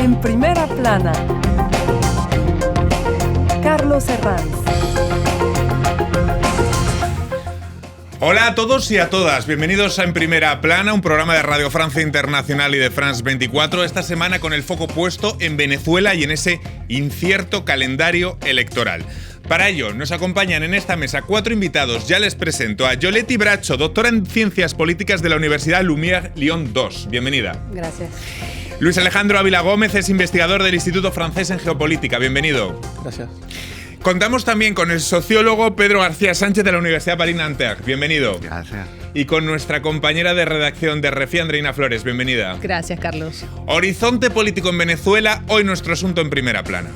En primera plana, Carlos Herranz. Hola a todos y a todas, bienvenidos a En Primera Plana, un programa de Radio Francia Internacional y de France 24, esta semana con el foco puesto en Venezuela y en ese incierto calendario electoral. Para ello, nos acompañan en esta mesa 4 invitados. Ya les presento a Yoletti Bracho, doctora en Ciencias Políticas de la Universidad Lumière Lyon 2. Bienvenida. Gracias. Luis Alejandro Ávila Gómez es investigador del Instituto Francés en Geopolítica. Bienvenido. Gracias. Contamos también con el sociólogo Pedro García Sánchez de la Universidad Paris-Nanterre. Bienvenido. Gracias. Y con nuestra compañera de redacción de RFI, Andreina Flores. Bienvenida. Gracias, Carlos. Horizonte político en Venezuela, hoy nuestro asunto en Primera Plana.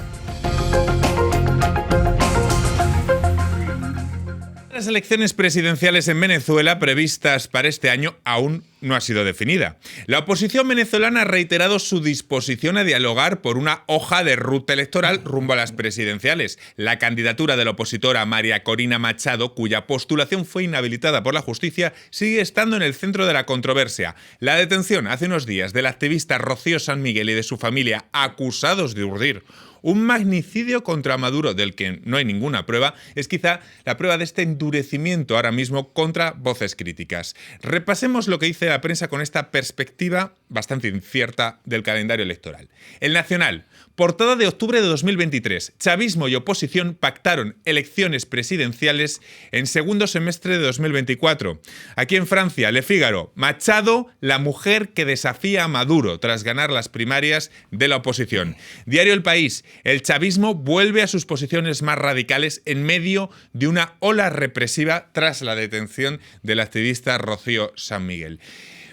Las elecciones presidenciales en Venezuela previstas para este año aún no ha sido definida. La oposición venezolana ha reiterado su disposición a dialogar por una hoja de ruta electoral rumbo a las presidenciales. La candidatura de la opositora María Corina Machado, cuya postulación fue inhabilitada por la justicia, sigue estando en el centro de la controversia. La detención hace unos días del activista Rocío San Miguel y de su familia, acusados de urdir un magnicidio contra Maduro del que no hay ninguna prueba, es quizá la prueba de este endurecimiento ahora mismo contra voces críticas. Repasemos lo que dice la prensa con esta perspectiva bastante incierta del calendario electoral. El Nacional, portada de octubre de 2023. Chavismo y oposición pactaron elecciones presidenciales en segundo semestre de 2024. Aquí en Francia, Le Figaro, Machado, la mujer que desafía a Maduro tras ganar las primarias de la oposición. Diario El País, el chavismo vuelve a sus posiciones más radicales en medio de una ola represiva tras la detención del activista Rocío San Miguel.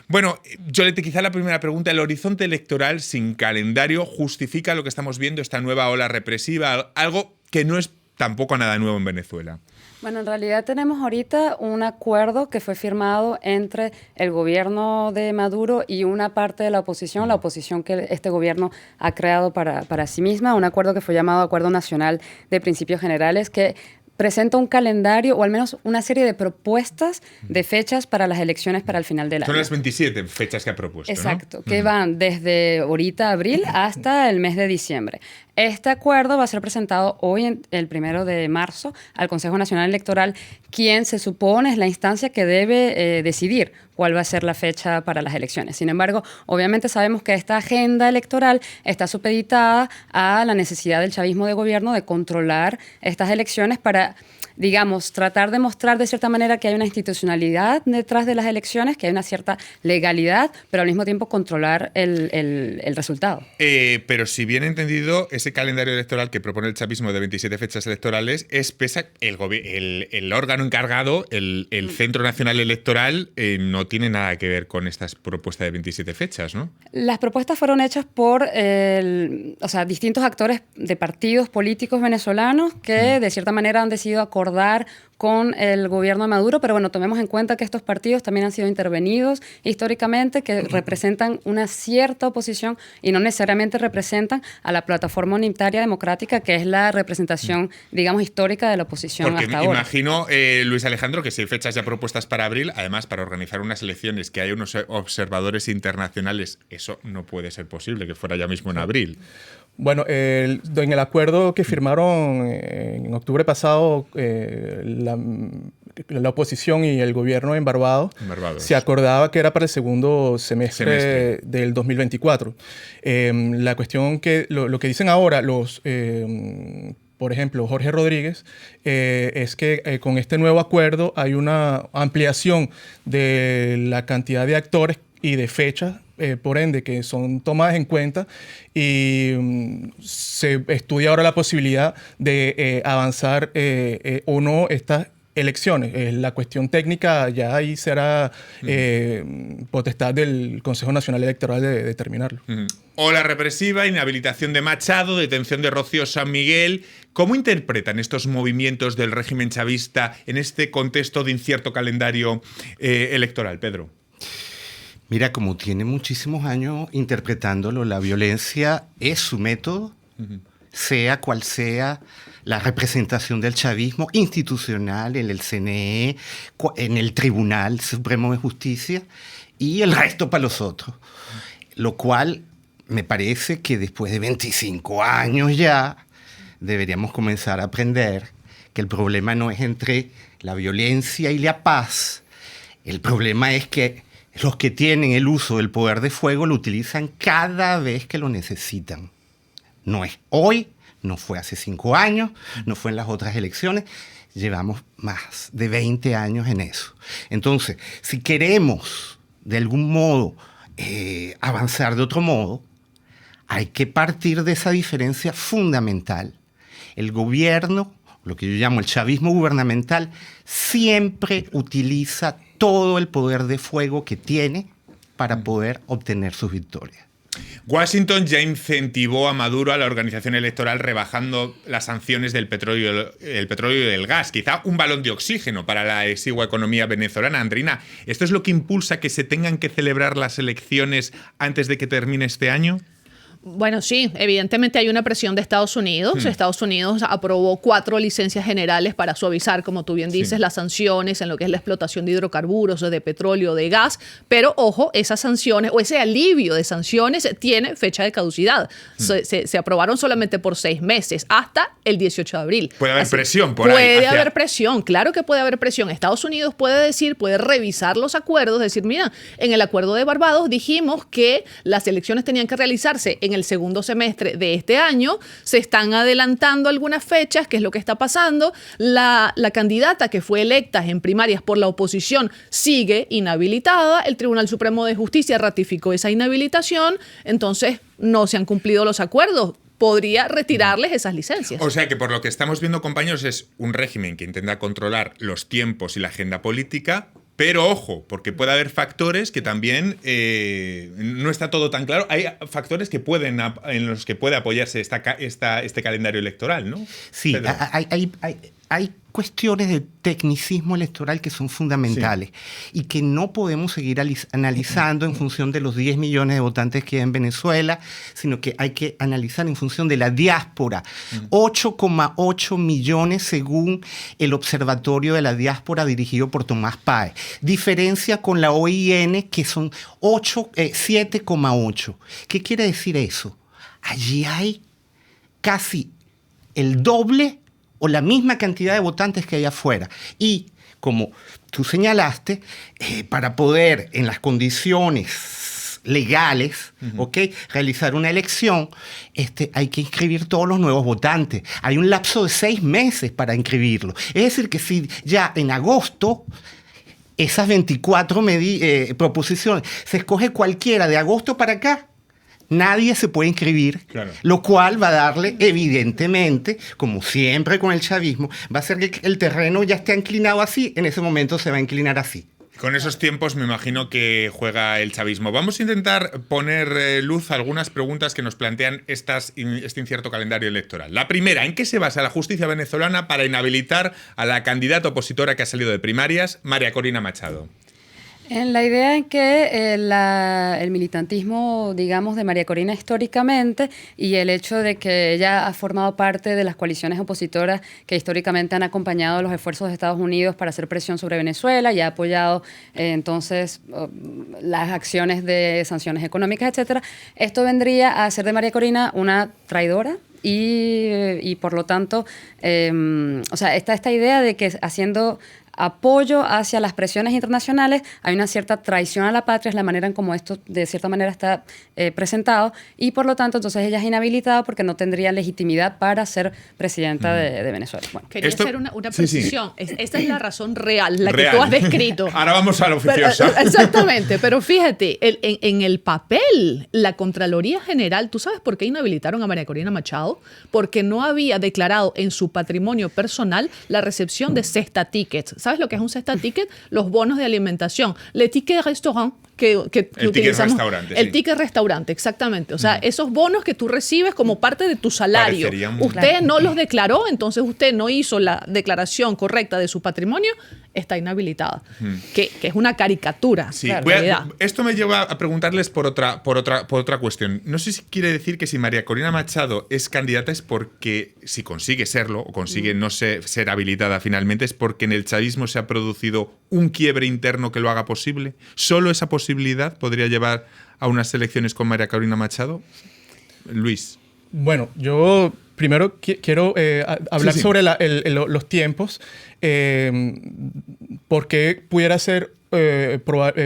Bueno, Yoletti, quizá la primera pregunta, ¿el horizonte electoral sin calendario justifica lo que estamos viendo, esta nueva ola represiva, algo que no es tampoco nada nuevo en Venezuela? Bueno, en realidad tenemos ahorita un acuerdo que fue firmado entre el gobierno de Maduro y una parte de la oposición que este gobierno ha creado para sí misma, un acuerdo que fue llamado Acuerdo Nacional de Principios Generales, que presenta un calendario o al menos una serie de propuestas de fechas para las elecciones para el final del año. Son las 27 fechas que ha propuesto, exacto, ¿no? Que van desde ahorita abril hasta el mes de diciembre. Este acuerdo va a ser presentado hoy, el 1 de marzo, al Consejo Nacional Electoral, quien se supone es la instancia que debe decidir cuál va a ser la fecha para las elecciones. Sin embargo, obviamente sabemos que esta agenda electoral está supeditada a la necesidad del chavismo de gobierno de controlar estas elecciones para, digamos, tratar de mostrar de cierta manera que hay una institucionalidad detrás de las elecciones, que hay una cierta legalidad, pero al mismo tiempo controlar el resultado. Pero si bien entendido, ese calendario electoral que propone el chavismo de 27 fechas electorales es pesa el órgano encargado, el Centro Nacional Electoral, no tiene nada que ver con estas propuestas de 27 fechas, ¿no? Las propuestas fueron hechas por distintos actores de partidos políticos venezolanos que de cierta manera han decidido acordar con el gobierno de Maduro, pero bueno, tomemos en cuenta que estos partidos también han sido intervenidos históricamente, que representan una cierta oposición y no necesariamente representan a la plataforma unitaria democrática, que es la representación, digamos, histórica de la oposición. Porque hasta ahora. Imagino, Luis Alejandro, que si hay fechas ya propuestas para abril, además para organizar unas elecciones que hay unos observadores internacionales, eso no puede ser posible, que fuera ya mismo en abril. Bueno, en el acuerdo que firmaron en octubre pasado la oposición y el gobierno en Barbados, se acordaba que era para el segundo semestre del 2024. La cuestión que lo que dicen ahora por ejemplo, Jorge Rodríguez, es que con este nuevo acuerdo hay una ampliación de la cantidad de actores y de fechas, por ende, que son tomadas en cuenta y se estudia ahora la posibilidad de avanzar o no estas elecciones. La cuestión técnica ya ahí será potestad del Consejo Nacional Electoral de determinarlo. Ola represiva, inhabilitación de Machado, detención de Rocío San Miguel. ¿Cómo interpretan estos movimientos del régimen chavista en este contexto de incierto calendario electoral, Pedro? Mira, como tiene muchísimos años interpretándolo, la violencia es su método, sea cual sea la representación del chavismo institucional en el CNE, en el Tribunal Supremo de Justicia y el resto para los otros. Lo cual me parece que después de 25 años ya deberíamos comenzar a aprender que el problema no es entre la violencia y la paz. El problema es que los que tienen el uso del poder de fuego lo utilizan cada vez que lo necesitan. No es hoy, no fue hace 5 años, no fue en las otras elecciones. Llevamos más de 20 años en eso. Entonces, si queremos de algún modo avanzar de otro modo, hay que partir de esa diferencia fundamental. El gobierno, lo que yo llamo el chavismo gubernamental, siempre utiliza todo el poder de fuego que tiene para poder obtener sus victorias. Washington ya incentivó a Maduro a la organización electoral rebajando las sanciones del petróleo y del gas. Quizá un balón de oxígeno para la exigua economía venezolana. Andrina, ¿esto es lo que impulsa que se tengan que celebrar las elecciones antes de que termine este año? Bueno, sí, evidentemente hay una presión de Estados Unidos. Estados Unidos aprobó 4 licencias generales para suavizar, como tú bien dices, las sanciones en lo que es la explotación de hidrocarburos, de petróleo, de gas. Pero, ojo, esas sanciones o ese alivio de sanciones tiene fecha de caducidad. Se aprobaron solamente por 6 meses, hasta el 18 de abril. Puede haber presión por ahí. Puede haber presión, claro que puede haber presión. Estados Unidos puede revisar los acuerdos, decir, mira, en el acuerdo de Barbados dijimos que las elecciones tenían que realizarse en el segundo semestre de este año, se están adelantando algunas fechas, ¿qué es lo que está pasando? La candidata que fue electa en primarias por la oposición sigue inhabilitada, el Tribunal Supremo de Justicia ratificó esa inhabilitación, entonces no se han cumplido los acuerdos. Podría retirarles esas licencias. O sea que por lo que estamos viendo, compañeros, es un régimen que intenta controlar los tiempos y la agenda política. Pero ojo, porque puede haber factores que también no está todo tan claro. Hay factores que en los que puede apoyarse este calendario electoral, ¿no? Sí, hay cuestiones de tecnicismo electoral que son fundamentales y que no podemos seguir analizando en función de los 10 millones de votantes que hay en Venezuela, sino que hay que analizar en función de la diáspora. 8,8 millones según el Observatorio de la Diáspora dirigido por Tomás Páez. Diferencia con la OIN, que son 7,8. ¿Qué quiere decir eso? Allí hay casi el doble o la misma cantidad de votantes que hay afuera. Y, como tú señalaste, para poder, en las condiciones legales, realizar una elección, hay que inscribir todos los nuevos votantes. Hay un lapso de 6 meses para inscribirlo. Es decir, que si ya en agosto esas 24 proposiciones, se escoge cualquiera de agosto para acá, nadie se puede inscribir, lo cual va a darle, evidentemente, como siempre con el chavismo, va a hacer que el terreno ya esté inclinado así, en ese momento se va a inclinar así. Con esos tiempos me imagino que juega el chavismo. Vamos a intentar poner luz a algunas preguntas que nos plantean este incierto calendario electoral. La primera, ¿en qué se basa la justicia venezolana para inhabilitar a la candidata opositora que ha salido de primarias, María Corina Machado? En la idea en que el militantismo, digamos, de María Corina históricamente y el hecho de que ella ha formado parte de las coaliciones opositoras que históricamente han acompañado los esfuerzos de Estados Unidos para hacer presión sobre Venezuela y ha apoyado entonces las acciones de sanciones económicas, etcétera. Esto vendría a hacer de María Corina una traidora. Y por lo tanto, o sea, está esta idea de que haciendo apoyo hacia las presiones internacionales hay una cierta traición a la patria, es la manera en cómo esto de cierta manera está presentado, y por lo tanto entonces ella es inhabilitada porque no tendría legitimidad para ser presidenta de Venezuela. Bueno, quería hacer una precisión. Esta es la razón real, la que tú has descrito. Ahora vamos a lo oficioso. Exactamente, pero fíjate, en el papel, la Contraloría General, ¿tú sabes por qué inhabilitaron a María Corina Machado? Porque no había declarado en su patrimonio personal la recepción de cesta tickets. ¿Sabes lo que es un cesta ticket? Los bonos de alimentación. Le ticket restaurant que utilizamos. Restaurante, el ticket restaurante, exactamente. O sea, esos bonos que tú recibes como parte de tu salario. Usted no los declaró, entonces usted no hizo la declaración correcta de su patrimonio, está inhabilitada. Que es una caricatura. Sí. Esto me lleva a preguntarles por otra cuestión. No sé si quiere decir que si María Corina Machado es candidata es porque, si consigue serlo, o consigue no ser habilitada finalmente, es porque en el chavismo se ha producido un quiebre interno que lo haga posible. ¿Solo esa posibilidad posibilidad podría llevar a unas elecciones con María Corina Machado? Luis. Bueno, yo primero quiero hablar sobre los tiempos, porque pudiera ser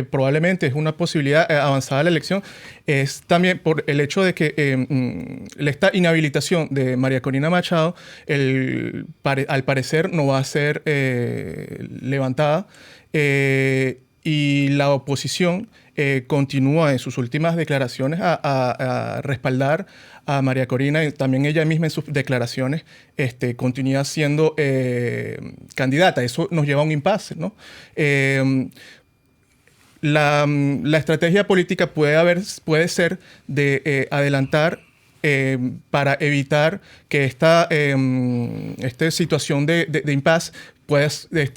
probablemente es una posibilidad avanzada la elección, es también por el hecho de que esta inhabilitación de María Corina Machado al parecer no va a ser levantada, y la oposición continúa en sus últimas declaraciones a respaldar a María Corina, y también ella misma en sus declaraciones continúa siendo candidata. Eso nos lleva a un impasse, ¿no? La estrategia política puede ser de adelantar para evitar que esta situación de impasse pueda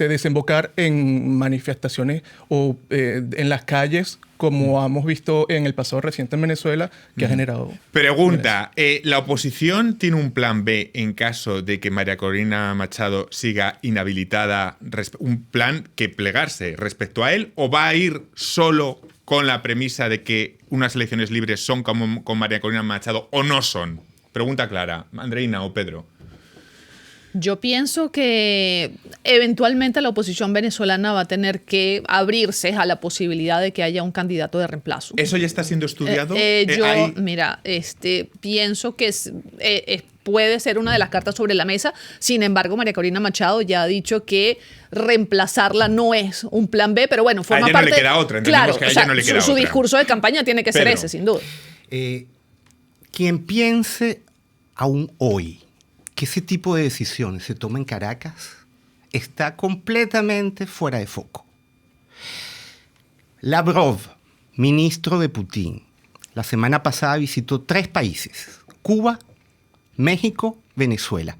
desembocar en manifestaciones o en las calles, como hemos visto en el pasado reciente en Venezuela, que ha generado... Pregunta, ¿la oposición tiene un plan B en caso de que María Corina Machado siga inhabilitada, un plan que plegarse respecto a él, o va a ir solo con la premisa de que unas elecciones libres son como con María Corina Machado o no son? Pregunta clara, Andreina o Pedro. Yo pienso que eventualmente la oposición venezolana va a tener que abrirse a la posibilidad de que haya un candidato de reemplazo. ¿Eso ya está siendo estudiado? Pienso que puede ser una de las cartas sobre la mesa. Sin embargo, María Corina Machado ya ha dicho que reemplazarla no es un plan B, pero bueno, forma parte... A ella no le queda otra, claro, que a ella no le queda su otra. discurso de campaña tiene que ser ese, sin duda. Quien piense aún hoy que ese tipo de decisiones se toman en Caracas está completamente fuera de foco. Lavrov, ministro de Putin, la semana pasada visitó 3 países: Cuba, México, Venezuela.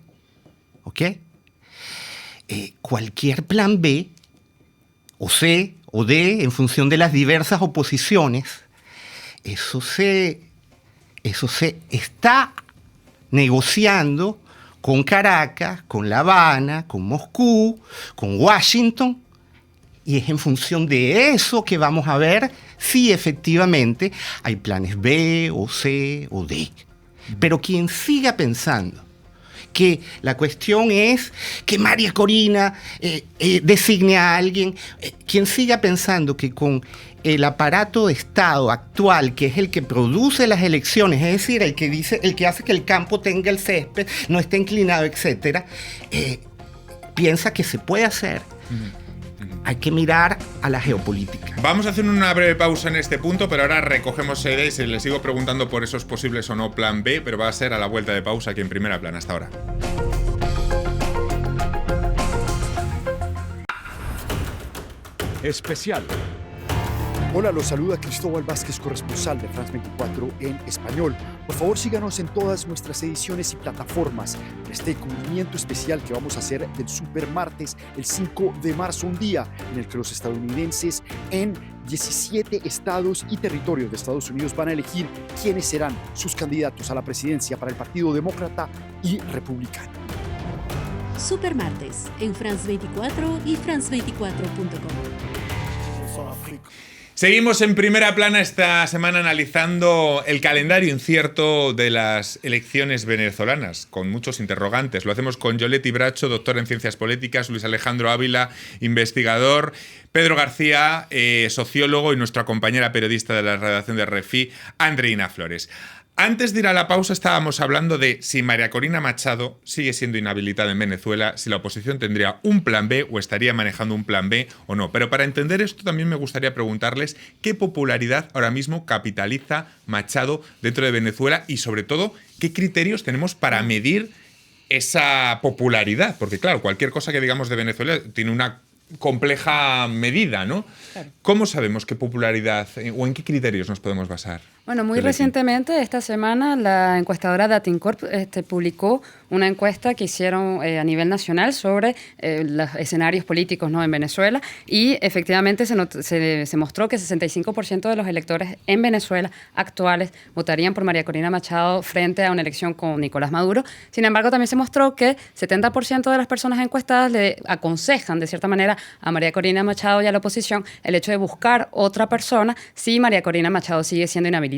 ¿Ok? Cualquier plan B, o C, o D, en función de las diversas oposiciones, eso se está negociando con Caracas, con La Habana, con Moscú, con Washington, y es en función de eso que vamos a ver si efectivamente hay planes B o C o D. Pero quien siga pensando que la cuestión es que María Corina designe a alguien, quien siga pensando que con el aparato de Estado actual, que es el que produce las elecciones, es decir, el que hace que el campo tenga el césped, no esté inclinado, etcétera, piensa que se puede hacer. Hay que mirar a la geopolítica. Vamos a hacer una breve pausa en este punto, pero ahora recogemos sedes y les sigo preguntando por esos posibles o no plan B, pero va a ser a la vuelta de pausa aquí en Primera Plana. Hasta ahora. Especial. Hola, los saluda Cristóbal Vázquez, corresponsal de France 24 en español. Por favor, síganos en todas nuestras ediciones y plataformas. Este cubrimiento especial que vamos a hacer del Supermartes el 5 de marzo, un día en el que los estadounidenses en 17 estados y territorios de Estados Unidos van a elegir quiénes serán sus candidatos a la presidencia para el Partido Demócrata y Republicano. Supermartes en France 24 y france24.com. Seguimos en Primera Plana esta semana analizando el calendario incierto de las elecciones venezolanas, con muchos interrogantes. Lo hacemos con Yoletti Bracho, doctor en Ciencias Políticas, Luis Alejandro Ávila, investigador, Pedro García, sociólogo, y nuestra compañera periodista de la redacción de RFI, Andreina Flores. Antes de ir a la pausa estábamos hablando de si María Corina Machado sigue siendo inhabilitada en Venezuela, si la oposición tendría un plan B o estaría manejando un plan B o no. Pero para entender esto también me gustaría preguntarles qué popularidad ahora mismo capitaliza Machado dentro de Venezuela y sobre todo qué criterios tenemos para medir esa popularidad. Porque claro, cualquier cosa que digamos de Venezuela tiene una compleja medida, ¿no? Claro. ¿Cómo sabemos qué popularidad o en qué criterios nos podemos basar? Bueno, muy recientemente, esta semana, la encuestadora Datincorp publicó una encuesta que hicieron a nivel nacional sobre los escenarios políticos, ¿no?, en Venezuela, y efectivamente se mostró que 65% de los electores en Venezuela actuales votarían por María Corina Machado frente a una elección con Nicolás Maduro. Sin embargo, también se mostró que 70% de las personas encuestadas le aconsejan, de cierta manera, a María Corina Machado y a la oposición el hecho de buscar otra persona si María Corina Machado sigue siendo inhabilitada.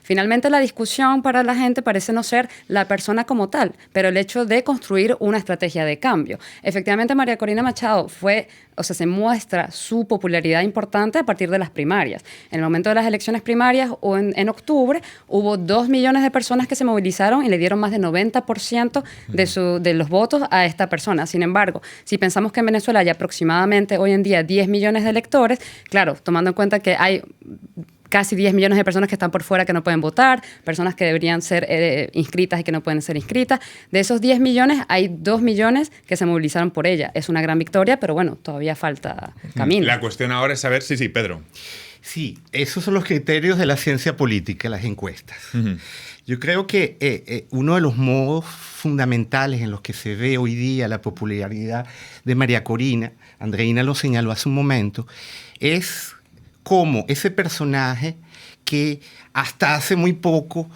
Finalmente, la discusión para la gente parece no ser la persona como tal, pero el hecho de construir una estrategia de cambio. Efectivamente, María Corina Machado se muestra su popularidad importante a partir de las primarias. En el momento de las elecciones primarias, o en octubre, hubo 2 millones de personas que se movilizaron y le dieron más del 90% de los votos a esta persona. Sin embargo, si pensamos que en Venezuela hay aproximadamente hoy en día 10 millones de electores, claro, tomando en cuenta que hay casi 10 millones de personas que están por fuera que no pueden votar, personas que deberían ser inscritas y que no pueden ser inscritas. De esos 10 millones, hay 2 millones que se movilizaron por ella. Es una gran victoria, pero bueno, todavía falta camino. La cuestión ahora es saber, sí, Pedro. Sí, esos son los criterios de la ciencia política, las encuestas. Yo creo que uno de los modos fundamentales en los que se ve hoy día la popularidad de María Corina, Andreina lo señaló hace un momento, es como ese personaje que hasta hace muy poco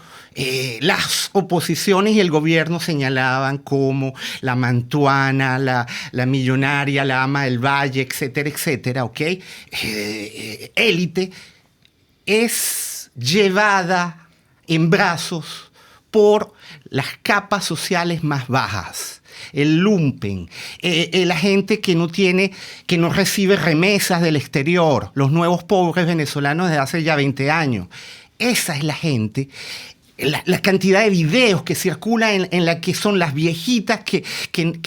las oposiciones y el gobierno señalaban como la mantuana, la millonaria, la ama del valle, etcétera, etcétera, ¿ok? Élite, es llevada en brazos por las capas sociales más bajas. El lumpen, la gente que no recibe remesas del exterior, los nuevos pobres venezolanos desde hace ya 20 años. Esa es la gente. La cantidad de videos que circulan en la que son las viejitas que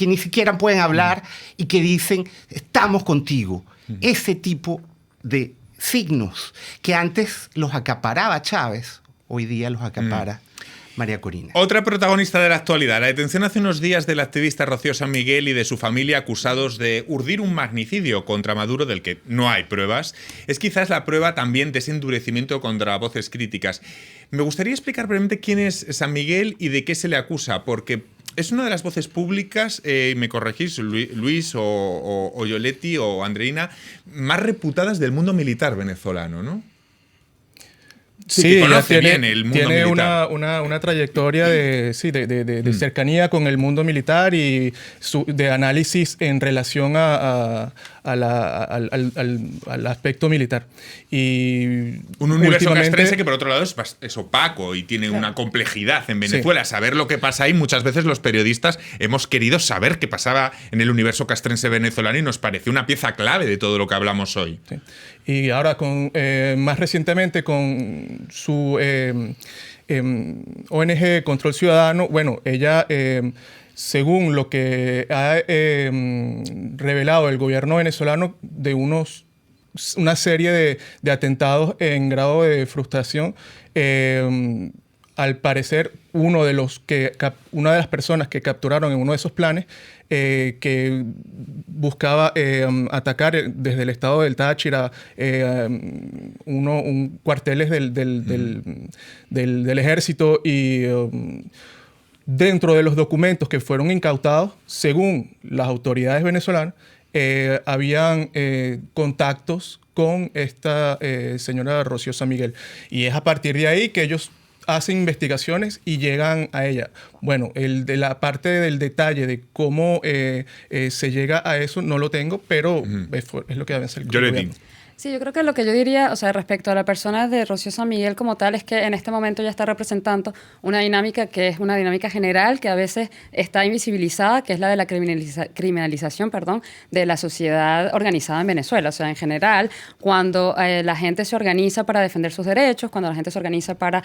ni siquiera pueden hablar y que dicen, estamos contigo. Ese tipo de signos que antes los acaparaba Chávez, hoy día los acapara María Corina. Otra protagonista de la actualidad, la detención hace unos días del activista Rocío San Miguel y de su familia acusados de urdir un magnicidio contra Maduro del que no hay pruebas, es quizás la prueba también de ese endurecimiento contra voces críticas. Me gustaría explicar brevemente quién es San Miguel y de qué se le acusa, porque es una de las voces públicas, me corregís, Luis o Yoletti o Andreina, más reputadas del mundo militar venezolano, ¿no? Sí, ella tiene una trayectoria de cercanía con el mundo militar y de análisis en relación al aspecto militar. Y un universo castrense que por otro lado es opaco y tiene una complejidad en Venezuela. Sí. Saber lo que pasa ahí, muchas veces los periodistas hemos querido saber qué pasaba en el universo castrense venezolano y nos pareció una pieza clave de todo lo que hablamos hoy. Sí. Y ahora, más recientemente, con su ONG Control Ciudadano, bueno, ella, según lo que ha revelado el gobierno venezolano de una serie de atentados en grado de frustración, al parecer una de las personas que capturaron en uno de esos planes que buscaba atacar desde el estado del Táchira cuarteles del ejército y dentro de los documentos que fueron incautados, según las autoridades venezolanas, habían contactos con esta señora Rocío San Miguel. Y es a partir de ahí que ellos hacen investigaciones y llegan a ella. Bueno, de la parte del detalle de cómo se llega a eso no lo tengo, pero es lo que debe ser el gobierno. Sí, yo creo que lo que yo diría, respecto a la persona de Rocío San Miguel como tal, es que en este momento ya está representando una dinámica que es una dinámica general que a veces está invisibilizada, que es la de la criminalización, de la sociedad organizada en Venezuela. O sea, en general, cuando la gente se organiza para defender sus derechos, cuando la gente se organiza para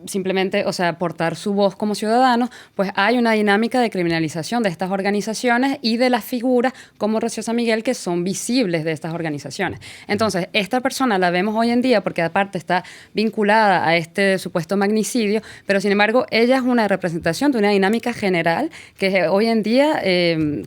simplemente, aportar su voz como ciudadanos, pues hay una dinámica de criminalización de estas organizaciones y de las figuras como Rocío San Miguel que son visibles de estas organizaciones. Entonces, esta persona la vemos hoy en día porque aparte está vinculada a este supuesto magnicidio, pero sin embargo ella es una representación de una dinámica general que es hoy en día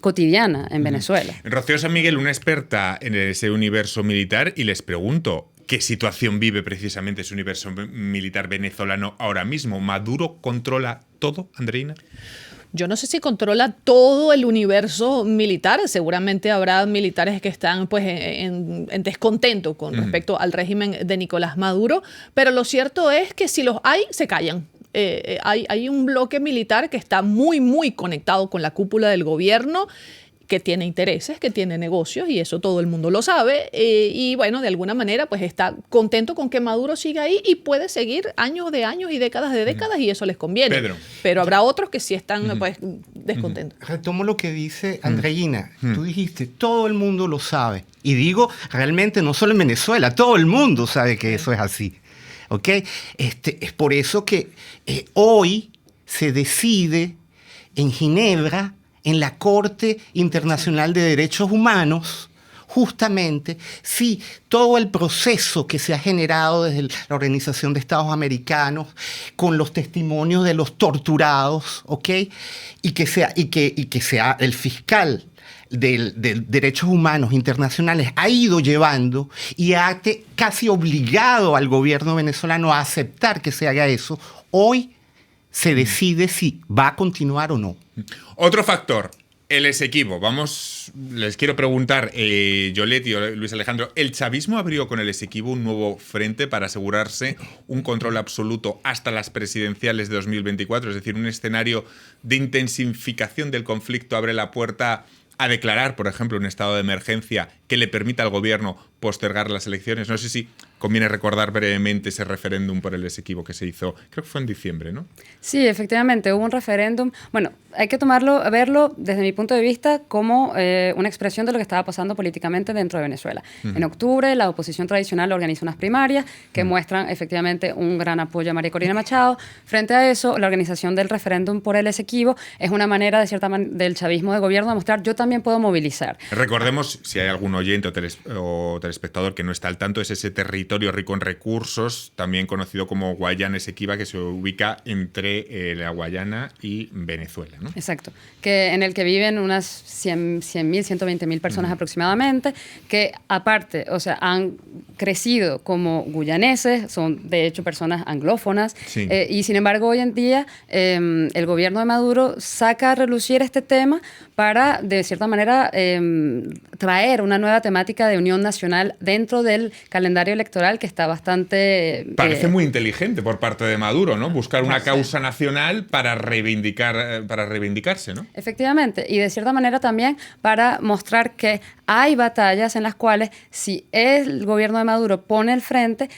cotidiana en Venezuela. Rocío San Miguel, una experta en ese universo militar, y les pregunto, ¿Qué situación vive precisamente ese universo militar venezolano ahora mismo? ¿Maduro controla todo, Andreina? Yo no sé si controla todo el universo militar. Seguramente habrá militares que están pues, en descontento con respecto al régimen de Nicolás Maduro, pero lo cierto es que si los hay, se callan. Hay un bloque militar que está muy, muy conectado con la cúpula del gobierno, que tiene intereses, que tiene negocios, y eso todo el mundo lo sabe, y bueno, de alguna manera pues está contento con que Maduro siga ahí y puede seguir años de años y décadas de décadas, y eso les conviene. Pedro. Pero habrá otros que sí están pues descontentos. Retomo lo que dice Andreina. Tú dijiste, todo el mundo lo sabe. Y digo, realmente no solo en Venezuela, todo el mundo sabe que eso es así. ¿Ok? Es por eso que hoy se decide en Ginebra, en la Corte Internacional de Derechos Humanos, justamente si todo el proceso que se ha generado desde la Organización de Estados Americanos, con los testimonios de los torturados, ¿ok? Y que sea el fiscal de derechos humanos internacionales ha ido llevando y ha casi obligado al gobierno venezolano a aceptar que se haga eso, hoy se decide si va a continuar o no. Otro factor, el Esequibo. Les quiero preguntar, Yolet y Luis Alejandro, ¿el chavismo abrió con el Esequibo un nuevo frente para asegurarse un control absoluto hasta las presidenciales de 2024? Es decir, un escenario de intensificación del conflicto abre la puerta a declarar, por ejemplo, un estado de emergencia que le permita al gobierno postergar las elecciones. No sé si conviene recordar brevemente ese referéndum por el Esequibo que se hizo, creo que fue en diciembre, ¿no? Sí, efectivamente, hubo un referéndum. Bueno, hay que verlo desde mi punto de vista como una expresión de lo que estaba pasando políticamente dentro de Venezuela. En octubre, la oposición tradicional organiza unas primarias que muestran efectivamente un gran apoyo a María Corina Machado. Frente a eso, la organización del referéndum por el Esequibo es una manera, del chavismo de gobierno de mostrar yo también puedo movilizar. Recordemos, si hay algún oyente o telespectador que no está al tanto, es ese territorio rico en recursos, también conocido como Guayana Esequiba, que se ubica entre la Guayana y Venezuela, ¿no? Exacto, en el que viven unas 100.000, 120.000 personas aproximadamente, que aparte, o sea, han crecido como guyaneses, son de hecho personas anglófonas, sí. Y sin embargo hoy en día el gobierno de Maduro saca a relucir este tema para, de cierta manera, traer una nueva temática de unión nacional dentro del calendario electoral que está bastante... Parece muy inteligente por parte de Maduro, ¿no? Buscar una causa nacional para reivindicarse, ¿no? Efectivamente, y de cierta manera también para mostrar que hay batallas en las cuales si el gobierno de Maduro pone el frente,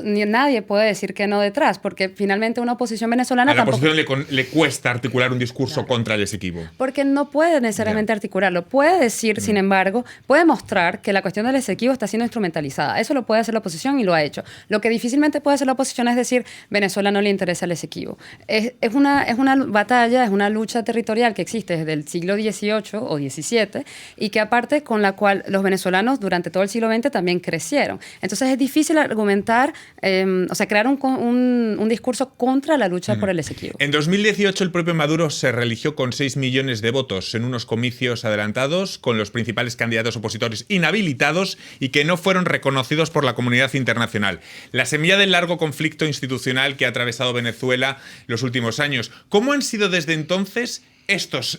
nadie puede decir que no detrás, porque finalmente una oposición venezolana a la tampoco... oposición le cuesta articular un discurso contra el Esequibo. Porque no puede necesariamente articularlo. Puede decir, sin embargo, puede mostrar que la cuestión del Esequibo está siendo instrumentalizada. Eso lo puede hacer la oposición y lo ha hecho. Lo que difícilmente puede hacer la oposición es decir, Venezuela no le interesa el Esequibo. Es una batalla, es una lucha territorial que existe desde el siglo XVIII o XVII y que aparte con la cual los venezolanos durante todo el siglo XX también crecieron. Entonces es difícil argumentar, crear un discurso contra la lucha por el Esequibo. En 2018 el propio Maduro se reeligió con 6 millones de votos en unos comicios adelantados con los principales candidatos opositores inhabilitados y que no fueron reconocidos por la comunidad internacional. La semilla del largo conflicto institucional que ha atravesado Venezuela los últimos años. ¿Cómo han sido desde entonces estos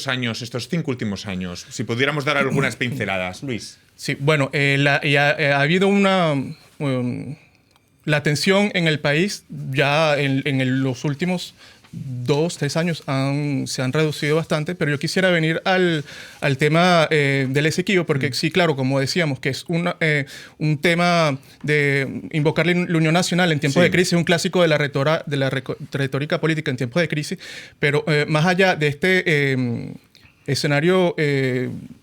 años, estos 5 últimos años? Si pudiéramos dar algunas pinceladas, Luis. Sí, bueno, ha habido la tensión en el país ya en los últimos 2-3 años se han reducido bastante, pero yo quisiera venir al tema del Esequibo, porque sí, claro, como decíamos, que es un tema de invocar la unión nacional en tiempos de crisis, un clásico de la retórica política en tiempos de crisis, pero más allá de este escenario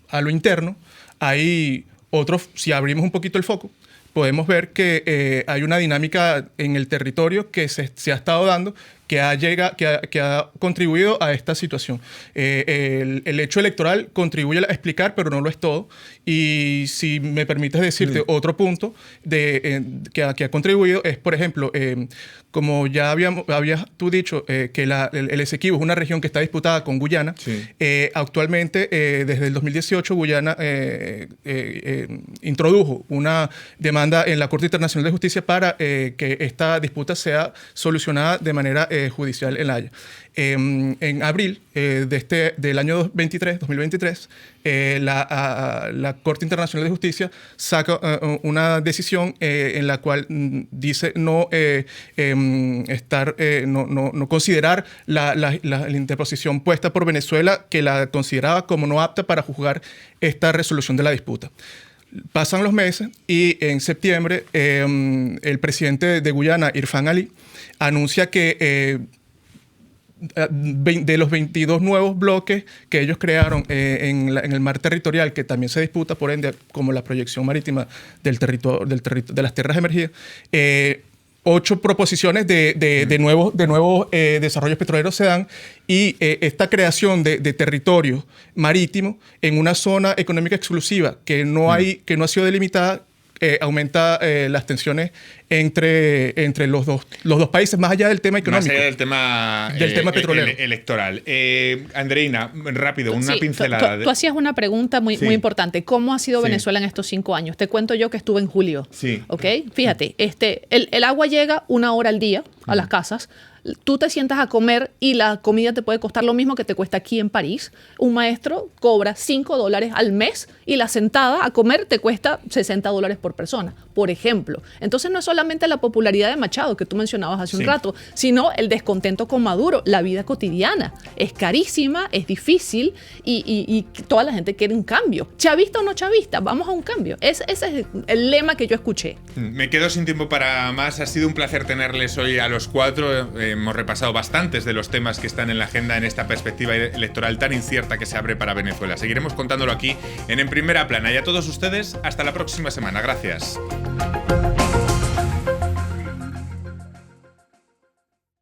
a lo interno, hay otros, si abrimos un poquito el foco, podemos ver que hay una dinámica en el territorio que se ha estado dando que ha contribuido a esta situación. El hecho electoral contribuye a explicar, pero no lo es todo. Y si me permites decirte otro punto que ha contribuido es, por ejemplo, como ya habías tú dicho, que el Esequibo es una región que está disputada con Guyana. Sí. Actualmente, desde el 2018, Guyana introdujo una demanda demanda en la Corte Internacional de Justicia para que esta disputa sea solucionada de manera judicial en La Haya. En abril del año 2023, la Corte Internacional de Justicia saca una decisión en la cual dice no considerar la interposición puesta por Venezuela, que la consideraba como no apta para juzgar esta resolución de la disputa. Pasan los meses y en septiembre el presidente de Guyana, Irfan Ali, anuncia que de los 22 nuevos bloques que ellos crearon en el mar territorial, que también se disputa, por ende, como la proyección marítima de las tierras emergidas, 8 proposiciones de nuevos desarrollos petroleros se dan, y esta creación de territorio marítimo en una zona económica exclusiva que no ha sido delimitada aumenta las tensiones entre los dos países, más allá del tema económico. Más allá del tema petrolero. Electoral. Andreina, rápido, una pincelada. Tú hacías una pregunta muy importante. ¿Cómo ha sido Sí. Venezuela en estos 5 años? Te cuento yo que estuve en julio. Sí. ¿Ok? Fíjate, el agua llega 1 hora al día a las casas. Tú te sientas a comer y la comida te puede costar lo mismo que te cuesta aquí en París. Un maestro cobra $5 al mes y la sentada a comer te cuesta $60 por persona, por ejemplo. Entonces no es solamente la popularidad de Machado que tú mencionabas hace un rato, sino el descontento con Maduro, la vida cotidiana. Es carísima, es difícil y toda la gente quiere un cambio. ¿Chavista o no chavista? Vamos a un cambio. Ese es el lema que yo escuché. Me quedo sin tiempo para más. Ha sido un placer tenerles hoy a los 4. Hemos repasado bastantes de los temas que están en la agenda en esta perspectiva electoral tan incierta que se abre para Venezuela. Seguiremos contándolo aquí en Primera Plana. Y a todos ustedes, hasta la próxima semana. Gracias.